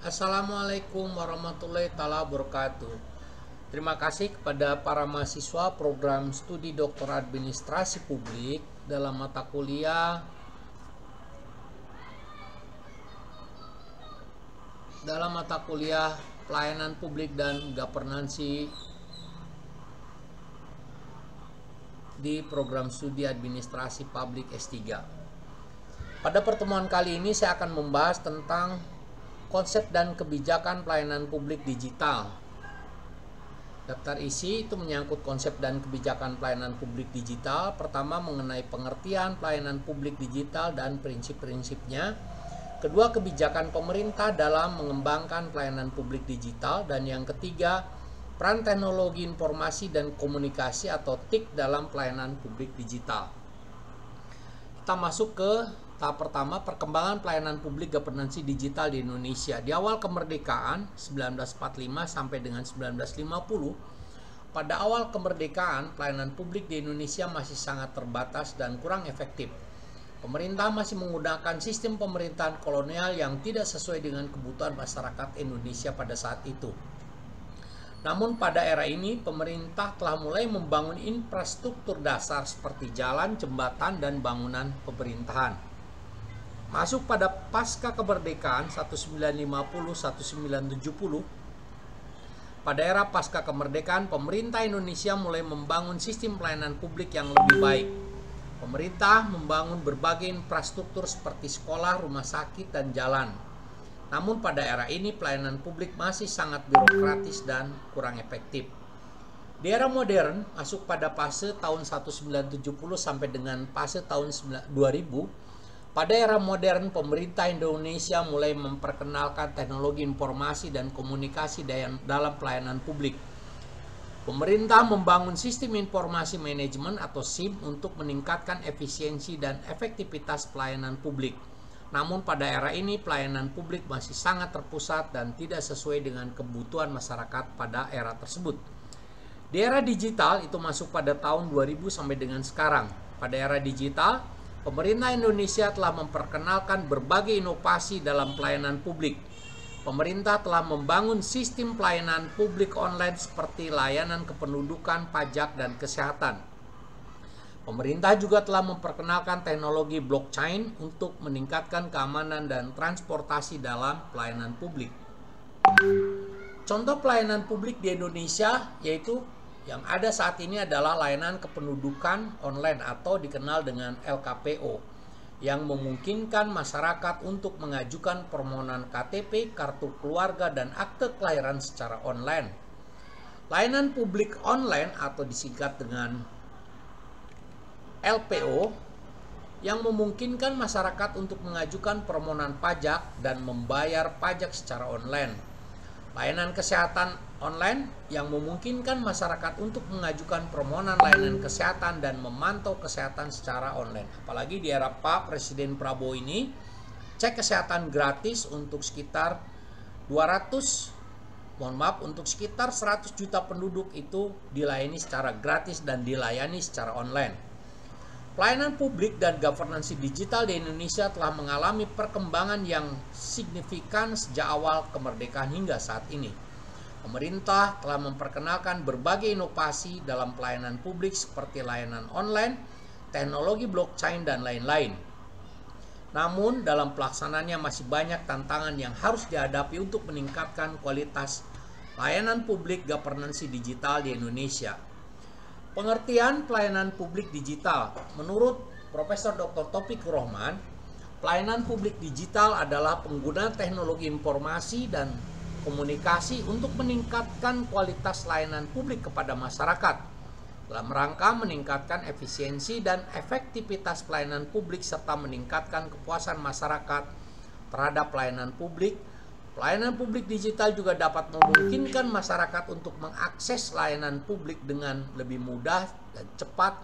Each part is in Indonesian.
Assalamualaikum warahmatullahi wabarakatuh. Terima kasih kepada para mahasiswa program studi Doktor Administrasi Publik dalam mata kuliah Pelayanan Publik dan Governansi di program studi Administrasi Publik S3. Pada pertemuan kali ini saya akan membahas tentang konsep dan kebijakan pelayanan publik digital. Daftar isi itu menyangkut konsep dan kebijakan pelayanan publik digital. Pertama, mengenai pengertian pelayanan publik digital dan prinsip-prinsipnya. Kedua, kebijakan pemerintah dalam mengembangkan pelayanan publik digital. Dan yang ketiga, peran teknologi informasi dan komunikasi atau TIK dalam pelayanan publik digital. Kita masuk ke tahap pertama, perkembangan pelayanan publik governansi digital di Indonesia. Di awal kemerdekaan 1945 sampai dengan 1950, pada awal kemerdekaan pelayanan publik di Indonesia masih sangat terbatas dan kurang efektif. Pemerintah masih menggunakan sistem pemerintahan kolonial yang tidak sesuai dengan kebutuhan masyarakat Indonesia pada saat itu. Namun pada era ini, pemerintah telah mulai membangun infrastruktur dasar seperti jalan, jembatan, dan bangunan pemerintahan. Masuk pada pasca kemerdekaan 1950-1970, pada era pasca kemerdekaan, pemerintah Indonesia mulai membangun sistem pelayanan publik yang lebih baik. Pemerintah membangun berbagai infrastruktur seperti sekolah, rumah sakit, dan jalan. Namun pada era ini pelayanan publik masih sangat birokratis dan kurang efektif. Di era modern, masuk pada fase tahun 1970 sampai dengan fase tahun 2000, pada era modern, pemerintah Indonesia mulai memperkenalkan teknologi informasi dan komunikasi dalam pelayanan publik. Pemerintah membangun sistem informasi manajemen atau SIM untuk meningkatkan efisiensi dan efektivitas pelayanan publik. Namun pada era ini, pelayanan publik masih sangat terpusat dan tidak sesuai dengan kebutuhan masyarakat pada era tersebut. Di era digital, itu masuk pada tahun 2000 sampai dengan sekarang. Pada era digital, pemerintah Indonesia telah memperkenalkan berbagai inovasi dalam pelayanan publik. Pemerintah telah membangun sistem pelayanan publik online seperti layanan kependudukan, pajak, dan kesehatan. Pemerintah juga telah memperkenalkan teknologi blockchain untuk meningkatkan keamanan dan transportasi dalam pelayanan publik. Contoh pelayanan publik di Indonesia yaitu yang ada saat ini adalah layanan kependudukan online atau dikenal dengan LKPO yang memungkinkan masyarakat untuk mengajukan permohonan KTP, kartu keluarga, dan akte kelahiran secara online. Layanan publik online atau disingkat dengan LPO yang memungkinkan masyarakat untuk mengajukan permohonan pajak dan membayar pajak secara online. Layanan kesehatan online yang memungkinkan masyarakat untuk mengajukan permohonan layanan kesehatan dan memantau kesehatan secara online. Apalagi di era Pak Presiden Prabowo ini, cek kesehatan gratis untuk sekitar 100 juta penduduk itu dilayani secara gratis dan dilayani secara online. Pelayanan publik dan governansi digital di Indonesia telah mengalami perkembangan yang signifikan sejak awal kemerdekaan hingga saat ini. Pemerintah telah memperkenalkan berbagai inovasi dalam pelayanan publik seperti layanan online, teknologi blockchain, dan lain-lain. Namun, dalam pelaksanaannya masih banyak tantangan yang harus dihadapi untuk meningkatkan kualitas layanan publik governansi digital di Indonesia. Pengertian pelayanan publik digital. Menurut Profesor Dr. Taufik Rohman, pelayanan publik digital adalah penggunaan teknologi informasi dan komunikasi untuk meningkatkan kualitas layanan publik kepada masyarakat dalam rangka meningkatkan efisiensi dan efektivitas pelayanan publik serta meningkatkan kepuasan masyarakat terhadap pelayanan publik. Pelayanan publik digital juga dapat memungkinkan masyarakat untuk mengakses layanan publik dengan lebih mudah dan cepat,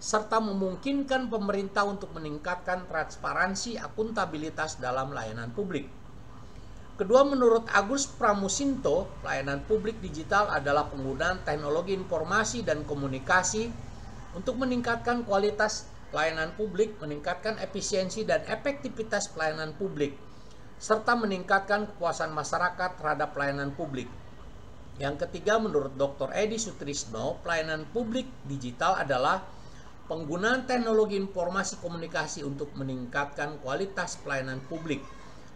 serta memungkinkan pemerintah untuk meningkatkan transparansi akuntabilitas dalam layanan publik. Kedua, menurut Agus Pramusinto, pelayanan publik digital adalah penggunaan teknologi informasi dan komunikasi untuk meningkatkan kualitas pelayanan publik, meningkatkan efisiensi dan efektivitas pelayanan publik. serta meningkatkan kepuasan masyarakat terhadap pelayanan publik. Yang ketiga, menurut Dr. Edi Sutrisno, pelayanan publik digital adalah penggunaan teknologi informasi komunikasi untuk meningkatkan kualitas pelayanan publik,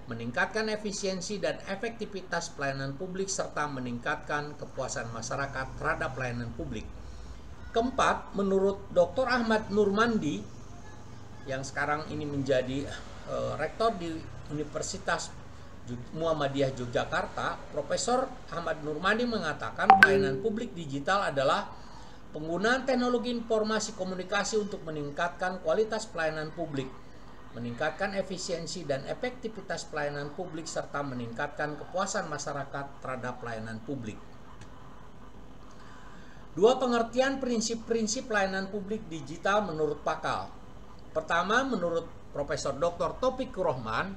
meningkatkan efisiensi dan efektivitas pelayanan publik, serta meningkatkan kepuasan masyarakat terhadap pelayanan publik. Keempat, menurut Dr. Ahmad Nurmandi yang sekarang ini menjadi rektor di Universitas Muhammadiyah Yogyakarta, Profesor Ahmad Nurmandi mengatakan pelayanan publik digital adalah penggunaan teknologi informasi komunikasi untuk meningkatkan kualitas pelayanan publik, meningkatkan efisiensi dan efektivitas pelayanan publik, serta meningkatkan kepuasan masyarakat terhadap pelayanan publik. Dua pengertian prinsip-prinsip pelayanan publik digital menurut Pakal. Pertama, menurut Profesor Dr. Taufik Rohman,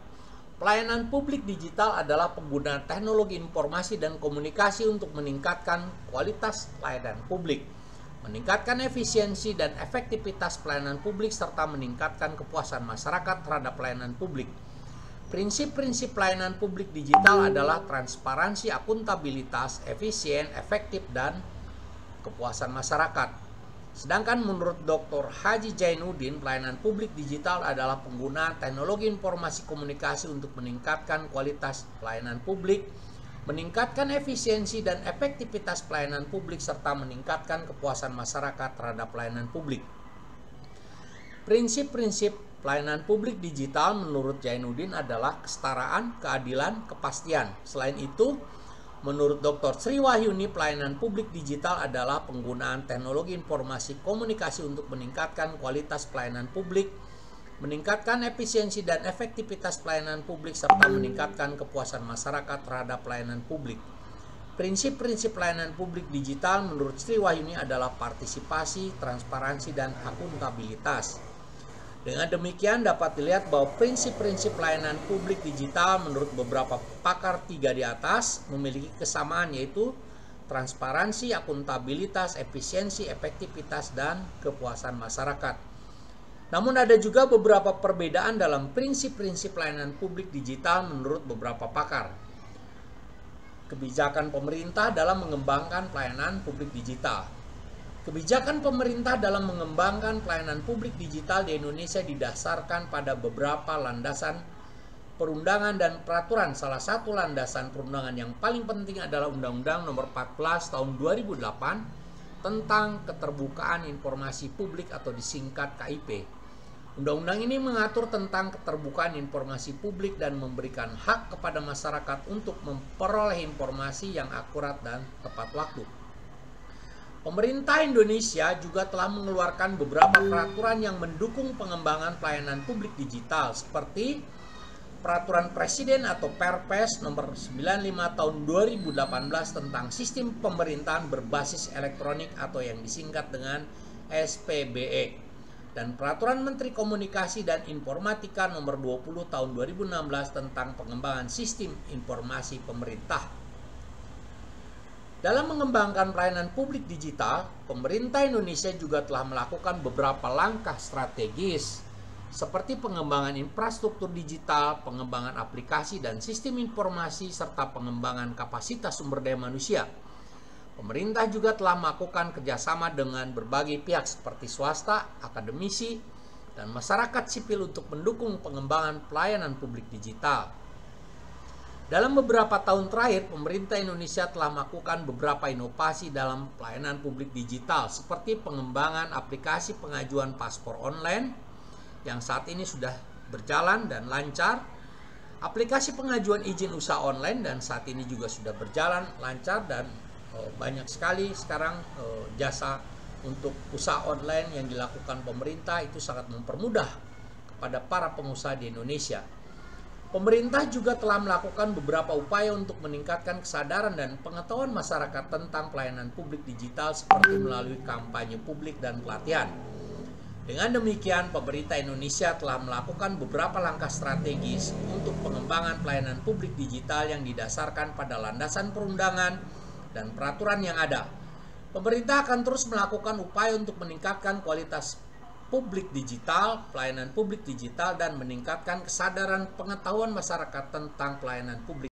pelayanan publik digital adalah penggunaan teknologi informasi dan komunikasi untuk meningkatkan kualitas pelayanan publik, meningkatkan efisiensi dan efektivitas pelayanan publik, serta meningkatkan kepuasan masyarakat terhadap pelayanan publik. Prinsip-prinsip pelayanan publik digital adalah transparansi, akuntabilitas, efisien, efektif, dan kepuasan masyarakat. Sedangkan menurut Dr. Haji Jainuddin, pelayanan publik digital adalah penggunaan teknologi informasi komunikasi untuk meningkatkan kualitas pelayanan publik, meningkatkan efisiensi dan efektivitas pelayanan publik, serta meningkatkan kepuasan masyarakat terhadap pelayanan publik. Prinsip-prinsip pelayanan publik digital menurut Jainuddin adalah kesetaraan, keadilan, kepastian. Selain itu, menurut Dr. Sri Wahyuni, pelayanan publik digital adalah penggunaan teknologi informasi komunikasi untuk meningkatkan kualitas pelayanan publik, meningkatkan efisiensi dan efektivitas pelayanan publik, serta meningkatkan kepuasan masyarakat terhadap pelayanan publik. Prinsip-prinsip pelayanan publik digital menurut Sri Wahyuni adalah partisipasi, transparansi, dan akuntabilitas. Dengan demikian dapat dilihat bahwa prinsip-prinsip pelayanan publik digital menurut beberapa pakar tiga di atas memiliki kesamaan, yaitu transparansi, akuntabilitas, efisiensi, efektivitas, dan kepuasan masyarakat. Namun ada juga beberapa perbedaan dalam prinsip-prinsip pelayanan publik digital menurut beberapa pakar. Kebijakan pemerintah dalam mengembangkan pelayanan publik digital. Kebijakan pemerintah dalam mengembangkan pelayanan publik digital di Indonesia didasarkan pada beberapa landasan perundangan dan peraturan. Salah satu landasan perundangan yang paling penting adalah Undang-Undang Nomor 14 Tahun 2008 tentang Keterbukaan Informasi Publik atau disingkat KIP. Undang-undang ini mengatur tentang keterbukaan informasi publik dan memberikan hak kepada masyarakat untuk memperoleh informasi yang akurat dan tepat waktu. Pemerintah Indonesia juga telah mengeluarkan beberapa peraturan yang mendukung pengembangan pelayanan publik digital seperti Peraturan Presiden atau Perpres nomor 95 tahun 2018 tentang sistem pemerintahan berbasis elektronik atau yang disingkat dengan SPBE, dan Peraturan Menteri Komunikasi dan Informatika nomor 20 tahun 2016 tentang pengembangan sistem informasi pemerintah. Dalam mengembangkan pelayanan publik digital, pemerintah Indonesia juga telah melakukan beberapa langkah strategis seperti pengembangan infrastruktur digital, pengembangan aplikasi dan sistem informasi, serta pengembangan kapasitas sumber daya manusia. Pemerintah juga telah melakukan kerjasama dengan berbagai pihak seperti swasta, akademisi, dan masyarakat sipil untuk mendukung pengembangan pelayanan publik digital. Dalam beberapa tahun terakhir, pemerintah Indonesia telah melakukan beberapa inovasi dalam pelayanan publik digital seperti pengembangan aplikasi pengajuan paspor online yang saat ini sudah berjalan dan lancar, aplikasi pengajuan izin usaha online dan saat ini juga sudah berjalan lancar, dan banyak sekali sekarang jasa untuk usaha online yang dilakukan pemerintah itu sangat mempermudah kepada para pengusaha di Indonesia. Pemerintah juga telah melakukan beberapa upaya untuk meningkatkan kesadaran dan pengetahuan masyarakat tentang pelayanan publik digital seperti melalui kampanye publik dan pelatihan. Dengan demikian, pemerintah Indonesia telah melakukan beberapa langkah strategis untuk pengembangan pelayanan publik digital yang didasarkan pada landasan perundangan dan peraturan yang ada. Pemerintah akan terus melakukan upaya untuk meningkatkan kualitas pelayanan publik digital dan meningkatkan kesadaran pengetahuan masyarakat tentang pelayanan publik